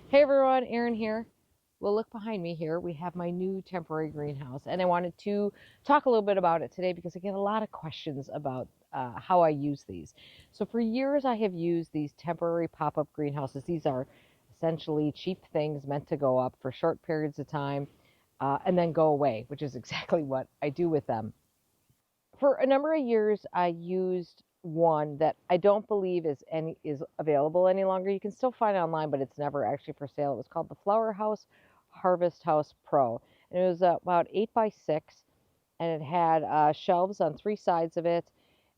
Hey everyone, Erin here. Well, look behind me here. We have my new temporary greenhouse, and I wanted to talk a little bit about it today because I get a lot of questions about how I use these. So, for years, I have used these temporary pop up greenhouses. These are essentially cheap things meant to go up for short periods of time and then go away, which is exactly what I do with them. For a number of years, I used one that I don't believe is available any longer. You can still find it online, but it's never actually for sale. It was called the Flower House Harvest House Pro, and it was about 8 by 6, and it had shelves on three sides of it,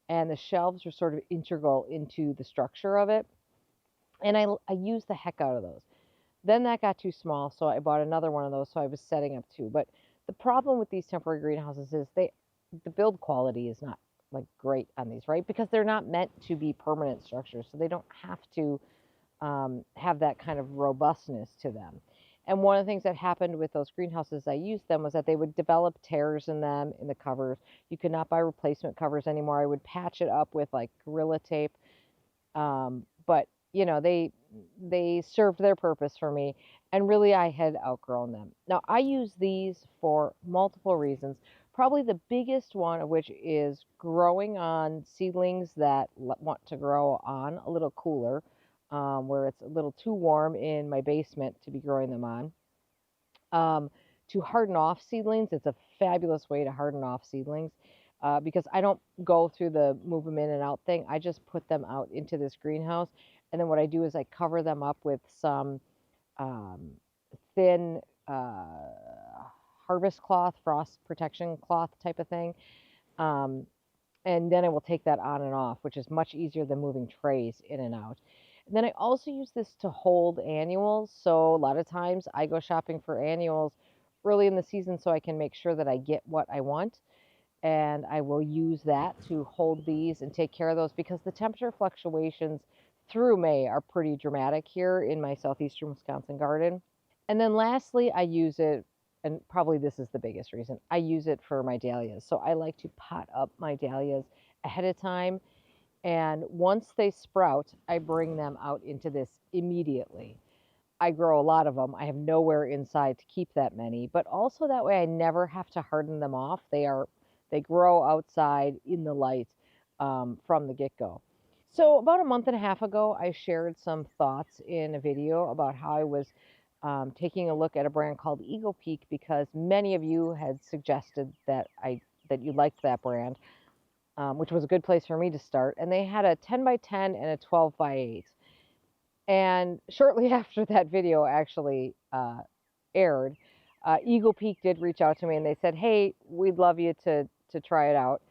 and the shelves were sort of integral into the structure of it. And I used the heck out of those. Then that got too small, so I bought another one of those. So I was setting up two. But the problem with these temporary greenhouses is the build quality is not like great on these, right? Because they're not meant to be permanent structures, so they don't have to have that kind of robustness to them. And one of the things that happened with those greenhouses I used them was that they would develop tears in them in the covers. You could not buy replacement covers anymore. I would patch it up with like Gorilla Tape, but they served their purpose for me, and really I had outgrown them. Now I use these for multiple reasons. Probably the biggest one of which is growing on seedlings that want to grow on a little cooler, where it's a little too warm in my basement to be growing them on. To harden off seedlings, it's a fabulous way to harden off seedlings because I don't go through the move them in and out thing. I just put them out into this greenhouse. And then what I do is I cover them up with some um, thin harvest cloth, frost protection cloth type of thing. Um, and then I will take that on and off, which is much easier than moving trays in and out. And then I also use this to hold annuals. So a lot of times I go shopping for annuals early in the season so I can make sure that I get what I want. And I will use that to hold these and take care of those because the temperature fluctuations through May are pretty dramatic here in my southeastern Wisconsin garden. And then lastly, I use it, and probably this is the biggest reason, I use it for my dahlias. So I like to pot up my dahlias ahead of time. And once they sprout, I bring them out into this immediately. I grow a lot of them. I have nowhere inside to keep that many, but also that way I never have to harden them off. They grow outside in the light from the get-go. So about a month and a half ago, I shared some thoughts in a video about how I was taking a look at a brand called Eagle Peak because many of you had suggested that you liked that brand, which was a good place for me to start. And they had a 10 by 10 and a 12 by 8. And shortly after that video actually aired, Eagle Peak did reach out to me and they said, "Hey, we'd love you to try it out,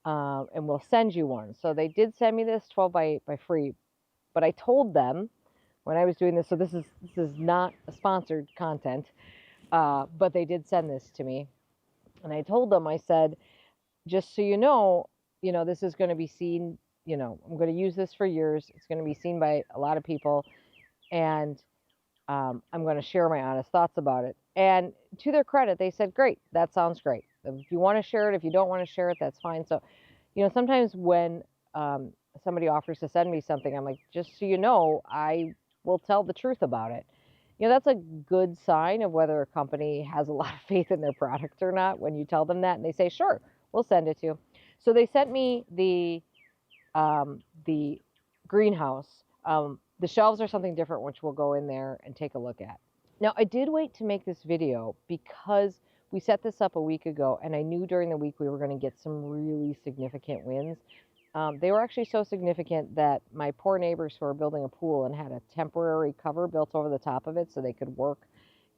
and we'll send you one." So they did send me this 12 by 8 by free, but I told them when I was doing this, so this is not a sponsored content, but they did send this to me, and I told them, I said, just so this is going to be seen. I'm going to use this for years. It's going to be seen by a lot of people, and I'm going to share my honest thoughts about it. And to their credit, they said, "Great, that sounds great. If you want to share it, if you don't want to share it, that's fine." So, sometimes when somebody offers to send me something, I'm like, just so you know, I will tell the truth about it. That's a good sign of whether a company has a lot of faith in their product or not when you tell them that and they say, "Sure, we'll send it to you." So they sent me the greenhouse. The shelves are something different, which we'll go in there and take a look at. Now, I did wait to make this video because we set this up a week ago, and I knew during the week we were going to get some really significant winds. They were actually so significant that my poor neighbors who are building a pool and had a temporary cover built over the top of it so they could work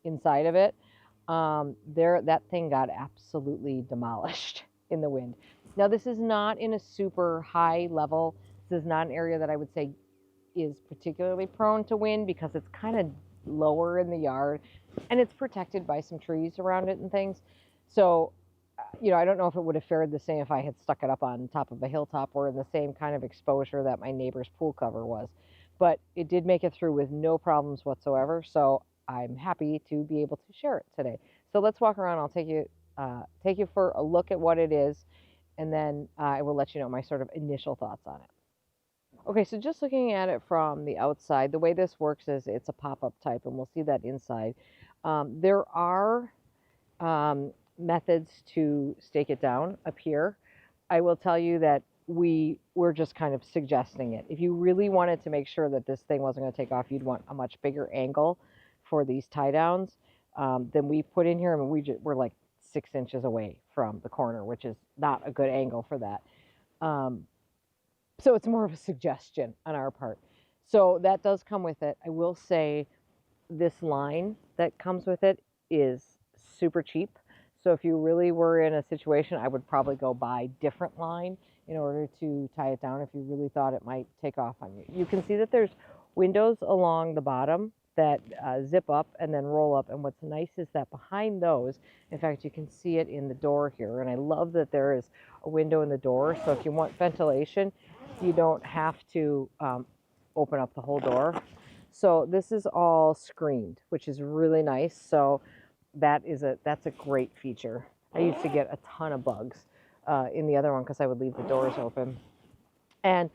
inside of it, that thing got absolutely demolished in the wind. Now, this is not in a super high level. This is not an area that I would say is particularly prone to wind because it's kind of lower in the yard and it's protected by some trees around it and things. So, I don't know if it would have fared the same if I had stuck it up on top of a hilltop or in the same kind of exposure that my neighbor's pool cover was. But it did make it through with no problems whatsoever. So I'm happy to be able to share it today. So let's walk around. I'll take you for a look at what it is, and then I will let you know my sort of initial thoughts on it. Okay, so just looking at it from the outside, the way this works is it's a pop-up type, and we'll see that inside. There are methods to stake it down up here. I will tell you that we're just kind of suggesting it. If you really wanted to make sure that this thing wasn't going to take off, you'd want a much bigger angle for these tie downs than we put in here. I mean, we're like 6 inches away from the corner, which is not a good angle for that. Um, so it's more of a suggestion on our part. So that does come with it. I will say this line that comes with it is super cheap. So if you really were in a situation, I would probably go buy different line in order to tie it down if you really thought it might take off on you. You can see that there's windows along the bottom that zip up and then roll up. And what's nice is that behind those, in fact, you can see it in the door here. And I love that there is a window in the door. So if you want ventilation, you don't have to open up the whole door. So this is all screened, which is really nice. So that's a great feature. I used to get a ton of bugs in the other one because I would leave the doors open. And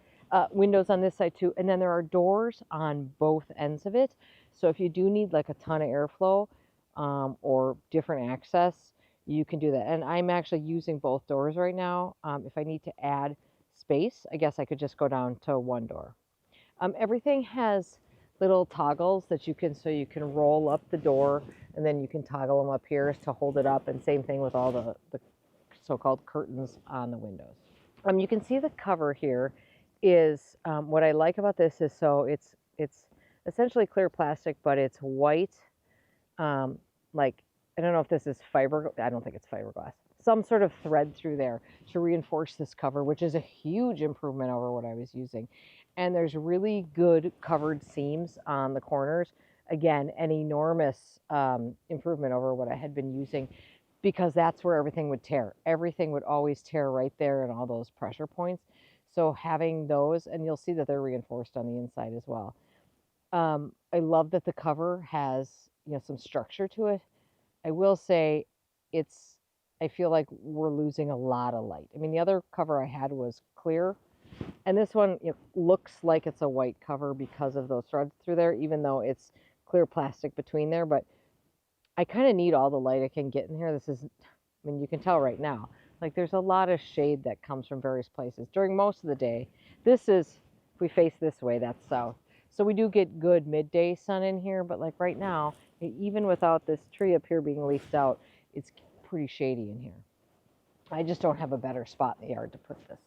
windows on this side too. And then there are doors on both ends of it. So if you do need like a ton of airflow or different access, you can do that. And I'm actually using both doors right now. If I need to add space, I guess I could just go down to one door. Everything has little toggles that you can, so you can roll up the door and then you can toggle them up here to hold it up. And same thing with all the so-called curtains on the windows. You can see the cover here is what I like about this is so it's essentially clear plastic, but it's white. Like I don't know if this is fiber. I don't think it's fiberglass. Some sort of thread through there to reinforce this cover, which is a huge improvement over what I was using. And there's really good covered seams on the corners. Again, an enormous improvement over what I had been using because that's where everything would tear. Everything would always tear right there in all those pressure points. So having those, and you'll see that they're reinforced on the inside as well. I love that the cover has, some structure to it. I will say I feel like we're losing a lot of light. I mean, the other cover I had was clear, and this one looks like it's a white cover because of those threads through there, even though it's clear plastic between there. But I kind of need all the light I can get in here. You can tell right now, like there's a lot of shade that comes from various places during most of the day. If we face this way, that's south. So we do get good midday sun in here, but like right now, even without this tree up here being leafed out, it's pretty shady in here. I just don't have a better spot in the yard to put this.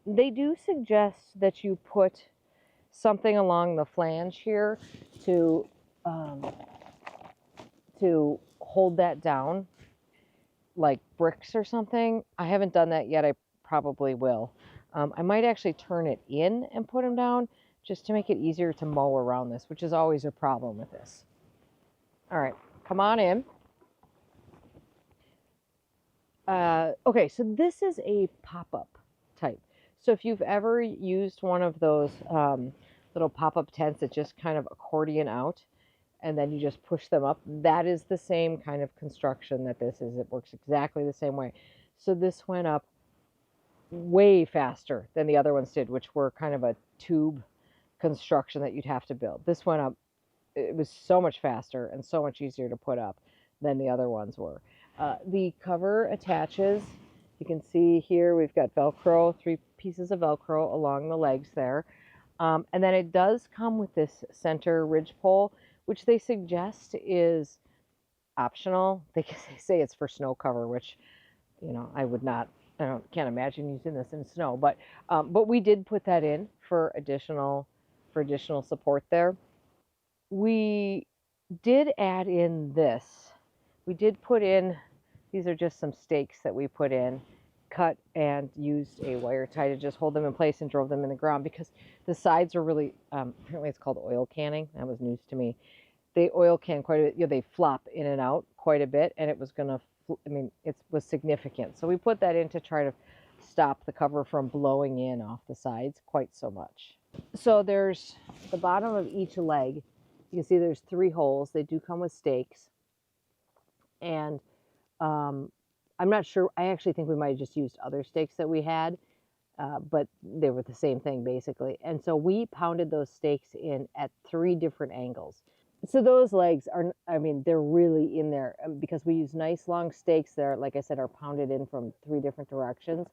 They do suggest that you put something along the flange here to hold that down, like bricks or something. I haven't done that yet. I probably will. I might actually turn it in and put them down just to make it easier to mow around this, which is always a problem with this. All right, come on in. Okay, so this is a pop-up type. So if you've ever used one of those little pop-up tents that just kind of accordion out and then you just push them up, that is the same kind of construction that this is. It works exactly the same way. So this went up way faster than the other ones did, which were kind of a tube construction that you'd have to build. This went up, it was so much faster and so much easier to put up than the other ones were. The cover attaches. You can see here we've got Velcro, 3 pieces of Velcro along the legs there. And then it does come with this center ridge pole, which they suggest is optional. They say it's for snow cover, which, can't imagine using this in snow, but we did put that in for additional support there. We did add in this. We did put in, these are just some stakes that we put in, cut and used a wire tie to just hold them in place and drove them in the ground because the sides are really, apparently it's called oil canning. That was news to me. They oil can quite a bit. They flop in and out quite a bit, and it was going to, it was significant. So we put that in to try to stop the cover from blowing in off the sides quite so much. So there's the bottom of each leg. You can see there's 3 holes. They do come with stakes. And I'm not sure. I actually think we might have just used other stakes that we had, but they were the same thing basically. And so we pounded those stakes in at 3 different angles. So those legs are, I mean, they're really in there because we use nice long stakes that are, like I said, are pounded in from 3 different directions.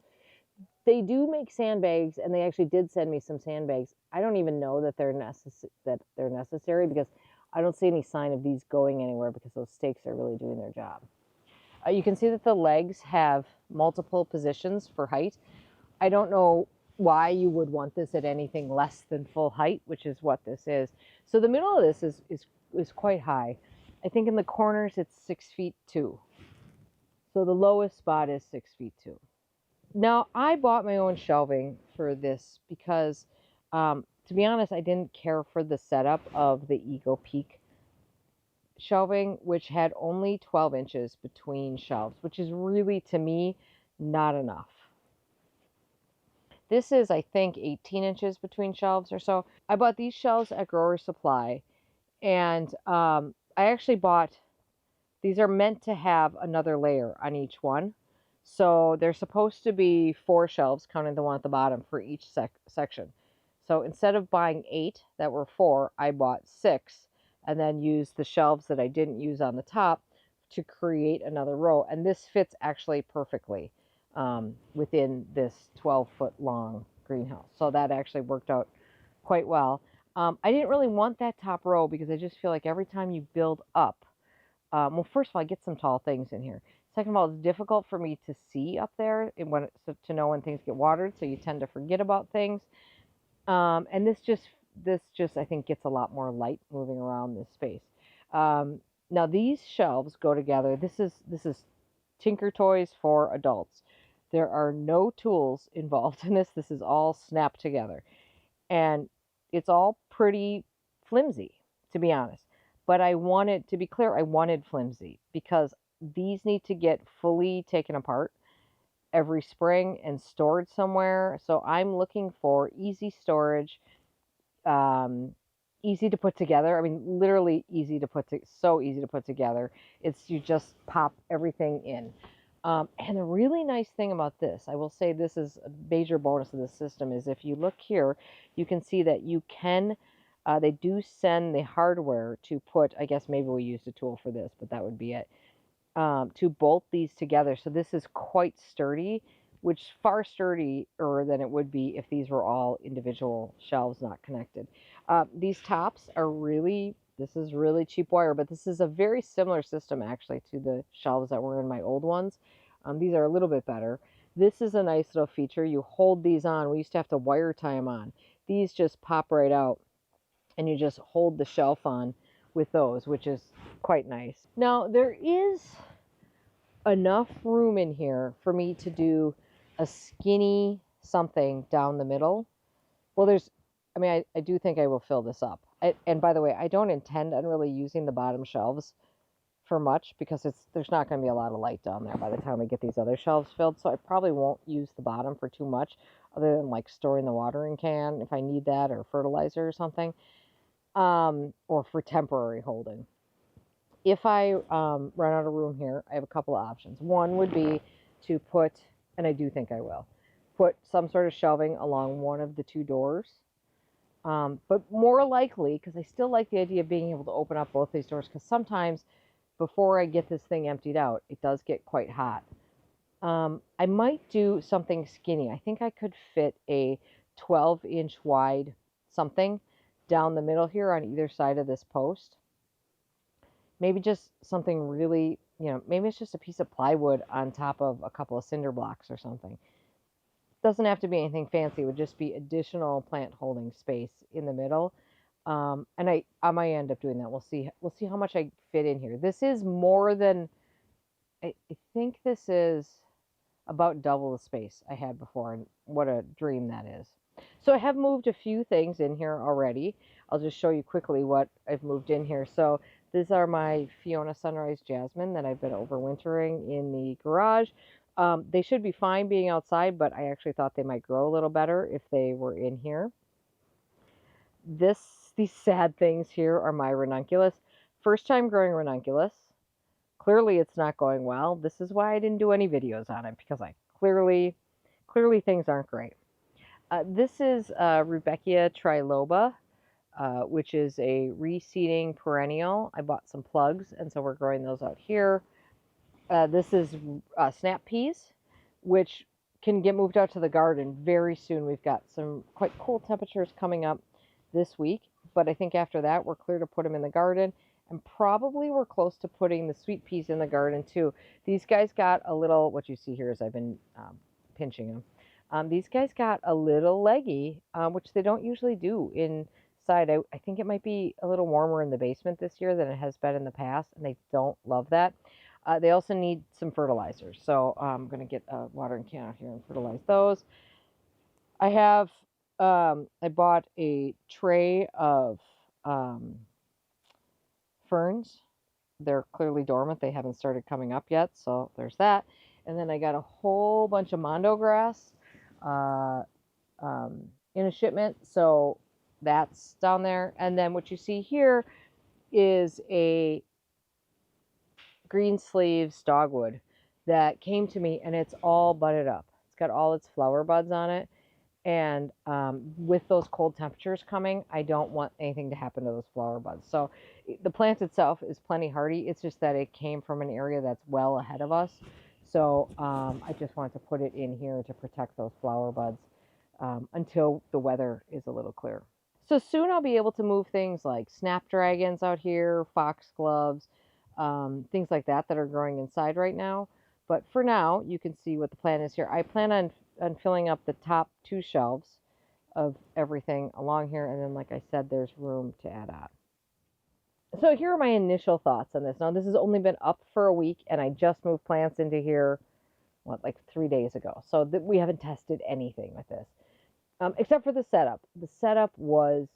They do make sandbags, and they actually did send me some sandbags. I don't even know that they're necessary because I don't see any sign of these going anywhere because those stakes are really doing their job. You can see that the legs have multiple positions for height. I don't know why you would want this at anything less than full height, which is what this is. So the middle of this is quite high. I think in the corners it's 6 feet 2. So the lowest spot is 6 feet 2. Now I bought my own shelving for this because, to be honest, I didn't care for the setup of the Ego Peak shelving, which had only 12 inches between shelves, which is really, to me, not enough. This is, I think, 18 inches between shelves or so. I bought these shelves at Grower Supply, and I actually bought, these are meant to have another layer on each one. So they're supposed to be 4 shelves, counting the one at the bottom, for each section. So instead of buying 8 that were 4, I bought 6 and then used the shelves that I didn't use on the top to create another row. And this fits actually perfectly within this 12-foot long greenhouse. So that actually worked out quite well. I didn't really want that top row because I just feel like every time you build up, well, first of all, I get some tall things in here. Second of all, it's difficult for me to see up there so to know when things get watered, so you tend to forget about things. And this just I think gets a lot more light moving around this space. Now these shelves go together. This is Tinker Toys for adults. There are no tools involved in this. This is all snapped together, and it's all pretty flimsy, to be honest. But I wanted, to be clear, I wanted flimsy because these need to get fully taken apart every spring and stored somewhere. So I'm looking for easy storage, easy to put together. I mean, literally easy to so easy to put together. It's, you just pop everything in. And the really nice thing about this, I will say this is a major bonus of this system, is if you look here, you can see that you can, they do send the hardware to put, I guess maybe we used a tool for this, but that would be it, to bolt these together. So this is quite sturdy, which is far sturdier than it would be if these were all individual shelves not connected. These tops are really, this is really cheap wire, but this is a very similar system actually to the shelves that were in my old ones. These are a little bit better. This is a nice little feature. You hold these on. We used to have to wire tie them on. These just pop right out, and you just hold the shelf on with those, which is quite nice. Now, there is enough room in here for me to do a skinny something down the middle. Well, I do think I will fill this up. And by the way, I don't intend on really using the bottom shelves for much because there's not going to be a lot of light down there by the time we get these other shelves filled. So I probably won't use the bottom for too much other than like storing the watering can if I need that, or fertilizer or something, or for temporary holding. If I run out of room here, I have a couple of options. One would be to put, and I do think I will, put some sort of shelving along one of the 2 doors. But more likely, because I still like the idea of being able to open up both these doors, because sometimes before I get this thing emptied out, it does get quite hot. I might do something skinny. I think I could fit a 12-inch wide something down the middle here on either side of this post. Maybe just something really, maybe it's just a piece of plywood on top of a couple of cinder blocks or something. Doesn't have to be anything fancy. It would just be additional plant holding space in the middle. And I might end up doing that. We'll see how much I fit in here. This is more than, I think this is about double the space I had before, and what a dream that is. So I have moved a few things in here already. I'll just show you quickly what I've moved in here. So these are my Fiona Sunrise Jasmine that I've been overwintering in the garage. They should be fine being outside, but I actually thought they might grow a little better if they were in here. These sad things here are my ranunculus. First time growing ranunculus. clearly it's not going well. This is why I didn't do any videos on it, because I clearly things aren't great. This is Rudbeckia triloba, which is a reseeding perennial. I bought some plugs, and so we're growing those out here. This is snap peas, which can get moved out to the garden very soon. We've got some quite cool temperatures coming up this week, but I think after that we're clear to put them in the garden, and probably we're close to putting the sweet peas in the garden too. These guys got a little, what you see here is I've been pinching them. These guys got a little leggy, which they don't usually do inside. I think it might be a little warmer in the basement this year than it has been in the past, and they don't love that. They also need some fertilizers, so I'm going to get a watering can out here and fertilize those. I have, I bought a tray of ferns. They're clearly dormant. They haven't started coming up yet, so there's that. And then I got a whole bunch of mondo grass in a shipment, so that's down there. And then what you see here is a green sleeves dogwood that came to me, and it's all budded up. It's got all its flower buds on it, and with those cold temperatures coming, I don't want anything to happen to those flower buds. So the plant itself is plenty hardy. It's just that it came from an area that's well ahead of us, so I just wanted to put it in here to protect those flower buds until the weather is a little clearer. So soon I'll be able to move things like snapdragons out here, foxgloves, things like that that are growing inside right now. But for now, you can see what the plan is here. I plan on filling up the top 2 shelves of everything along here, and then, like I said, there's room to add on. So here are my initial thoughts on this. Now, this has only been up for a week, and I just moved plants into here, like 3 days ago. So we haven't tested anything with this, except for the setup. The setup was,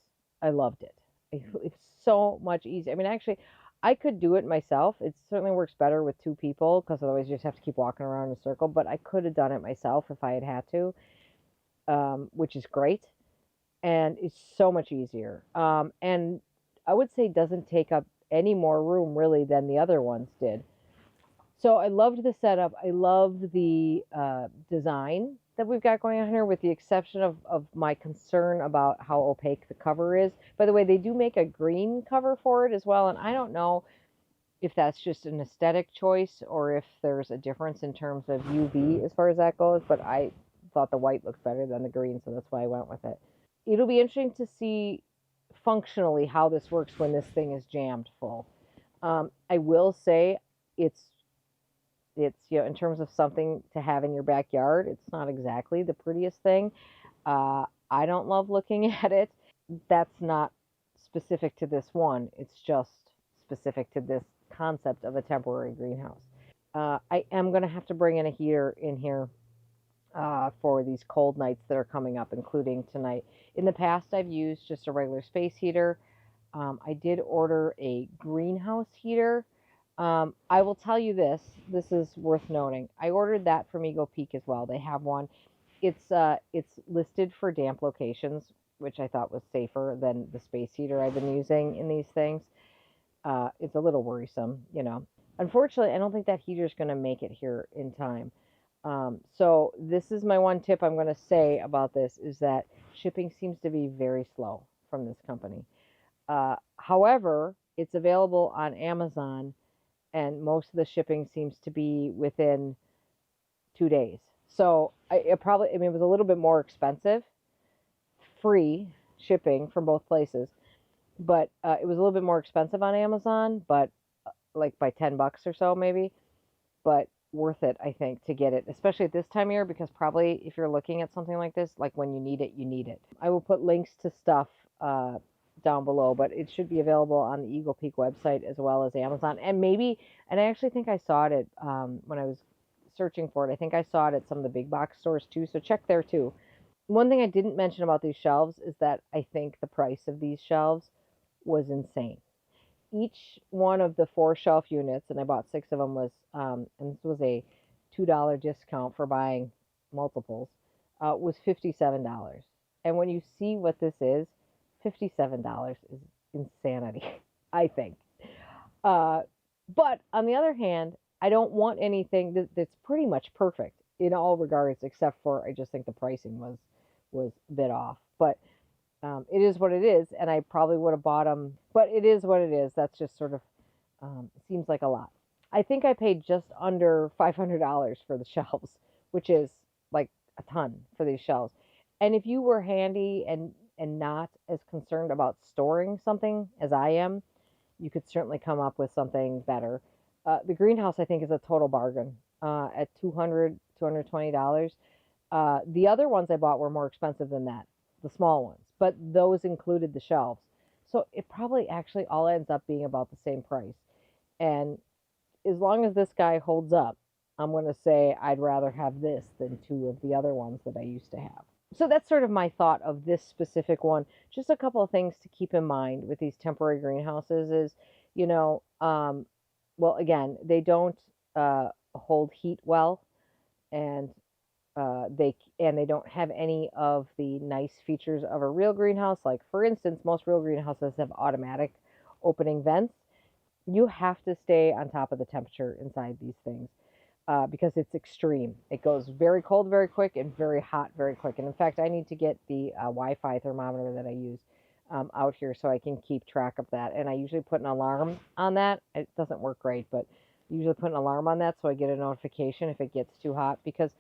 I loved it. It's so much easier. I mean, actually, I could do it myself. It certainly works better with 2 people, because otherwise you just have to keep walking around in a circle. But I could have done it myself if I had to, which is great. And it's so much easier. And I would say doesn't take up any more room really than the other ones did. So I loved the setup. I loved the design that we've got going on here, with the exception of my concern about how opaque the cover is. By the way, they do make a green cover for it as well, and I don't know if that's just an aesthetic choice or if there's a difference in terms of UV as far as that goes, but I thought the white looked better than the green, so that's why I went with it. It'll be interesting to see functionally how this works when this thing is jammed full. I will say it's in terms of something to have in your backyard, it's not exactly the prettiest thing. I don't love looking at it. That's not specific to this one. It's just specific to this concept of a temporary greenhouse. I am going to have to bring in a heater in here for these cold nights that are coming up, including tonight. In the past, I've used just a regular space heater. I did order a greenhouse heater. I will tell you this is worth noting. I ordered that from Eagle Peak as well. They have one. It's listed for damp locations, which I thought was safer than the space heater I've been using in these things. It's a little worrisome, you know. Unfortunately, I don't think that heater is going to make it here in time. So this is my one tip I'm going to say about this, is that shipping seems to be very slow from this company. However, it's available on Amazon, and most of the shipping seems to be within 2 days. So it was a little bit more expensive, free shipping from both places, but it was a little bit more expensive on Amazon, but like by $10 or so maybe, but worth it, I think, to get it, especially at this time of year, because probably if you're looking at something like this, like when you need it, you need it. I will put links to stuff down below, but it should be available on the Eagle Peak website as well as Amazon. And I actually think I saw it at, when I was searching for it, I think I saw it at some of the big box stores too, so check there too. One thing I didn't mention about these shelves is that I think the price of these shelves was insane. Each one of the 4 shelf units, and I bought 6 of them, was, and this was a $2 discount for buying multiples, was $57. And when you see what this is, $57 is insanity, I think. But on the other hand, I don't want anything that's pretty much perfect in all regards, except for I just think the pricing was a bit off. But it is what it is, and I probably would have bought them. But it is what it is. That's just sort of seems like a lot. I think I paid just under $500 for the shelves, which is like a ton for these shelves. And if you were handy and not as concerned about storing something as I am, you could certainly come up with something better. The greenhouse, I think, is a total bargain at $220. The other ones I bought were more expensive than that, the small ones, but those included the shelves. So it probably actually all ends up being about the same price. And as long as this guy holds up, I'm going to say I'd rather have this than two of the other ones that I used to have. So that's sort of my thought of this specific one. Just a couple of things to keep in mind with these temporary greenhouses is, you know, well, again, they don't hold heat well, and they don't have any of the nice features of a real greenhouse. Like, for instance, most real greenhouses have automatic opening vents. You have to stay on top of the temperature inside these things because it's extreme. It goes very cold very quick and very hot very quick. And in fact, I need to get the Wi-Fi thermometer that I use out here so I can keep track of that. And I usually put an alarm on that. It doesn't work great, but I usually put an alarm on that so I get a notification if it gets too hot, because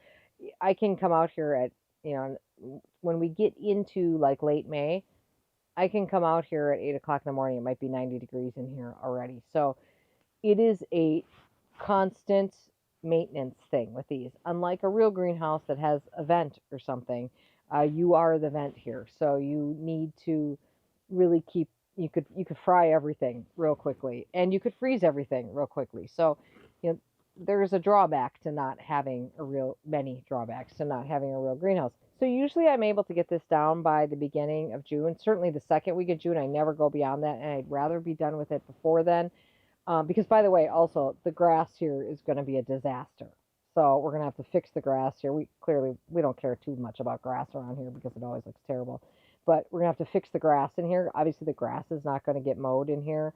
I can come out here at, you know, when we get into like late May, I can come out here at 8 o'clock in the morning. It might be 90 degrees in here already. So it is a constant maintenance thing with these. Unlike a real greenhouse that has a vent or something, you are the vent here. So you need to really keep, you could fry everything real quickly, and you could freeze everything real quickly. So, you know, there's a drawback to not having many drawbacks to not having a real greenhouse. So usually I'm able to get this down by the beginning of June, certainly the second week of June. I never go beyond that, and I'd rather be done with it before then. Because, by the way, also the grass here is going to be a disaster. So we're going to have to fix the grass here. We don't care too much about grass around here because it always looks terrible. But we're going to have to fix the grass in here. Obviously, the grass is not going to get mowed in here.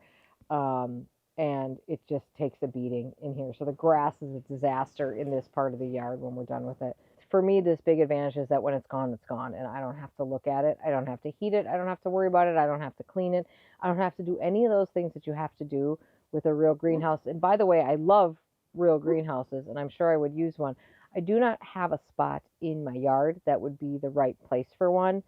And it just takes a beating in here. So the grass is a disaster in this part of the yard when we're done with it. For me, this big advantage is that when it's gone, and I don't have to look at it. I don't have to heat it. I don't have to worry about it. I don't have to clean it. I don't have to do any of those things that you have to do with a real greenhouse. And by the way, I love real greenhouses, and I'm sure I would use one. I do not have a spot in my yard that would be the right place for one.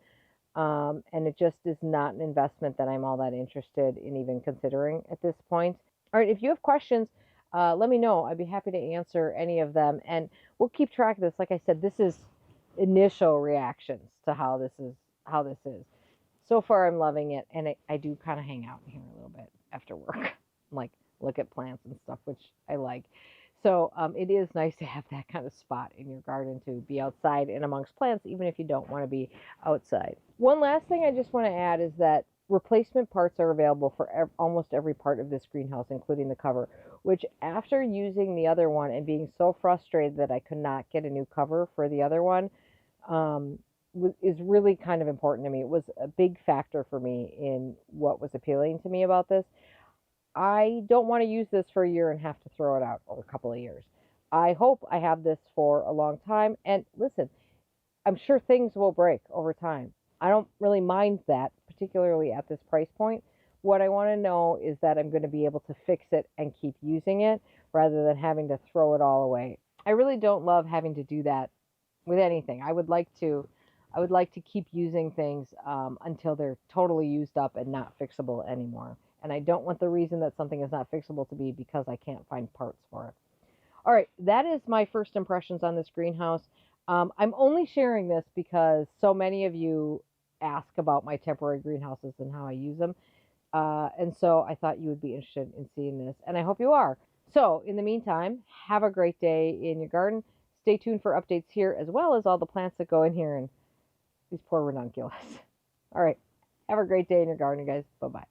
And it just is not an investment that I'm all that interested in even considering at this point. All right, if you have questions, let me know. I'd be happy to answer any of them. And we'll keep track of this. Like I said, this is initial reactions to how this is. So far, I'm loving it. And I do kind of hang out in here a little bit after work. Like, look at plants and stuff, which I like. So it is nice to have that kind of spot in your garden to be outside and amongst plants, even if you don't want to be outside. One last thing I just want to add is that replacement parts are available for almost every part of this greenhouse, including the cover, which after using the other one and being so frustrated that I could not get a new cover for the other one, is really kind of important to me. It was a big factor for me in what was appealing to me about this. I don't want to use this for a year and have to throw it out, or a couple of years. I hope I have this for a long time. And listen, I'm sure things will break over time. I don't really mind that, particularly at this price point. What I want to know is that I'm going to be able to fix it and keep using it rather than having to throw it all away. I really don't love having to do that with anything. I would like to keep using things until they're totally used up and not fixable anymore. And I don't want the reason that something is not fixable to be because I can't find parts for it. All right, that is my first impressions on this greenhouse. I'm only sharing this because so many of you ask about my temporary greenhouses and how I use them. And so I thought you would be interested in seeing this, and I hope you are. So in the meantime, have a great day in your garden. Stay tuned for updates here, as well as all the plants that go in here and these poor ranunculus. All right, have a great day in your garden, guys. Bye-bye.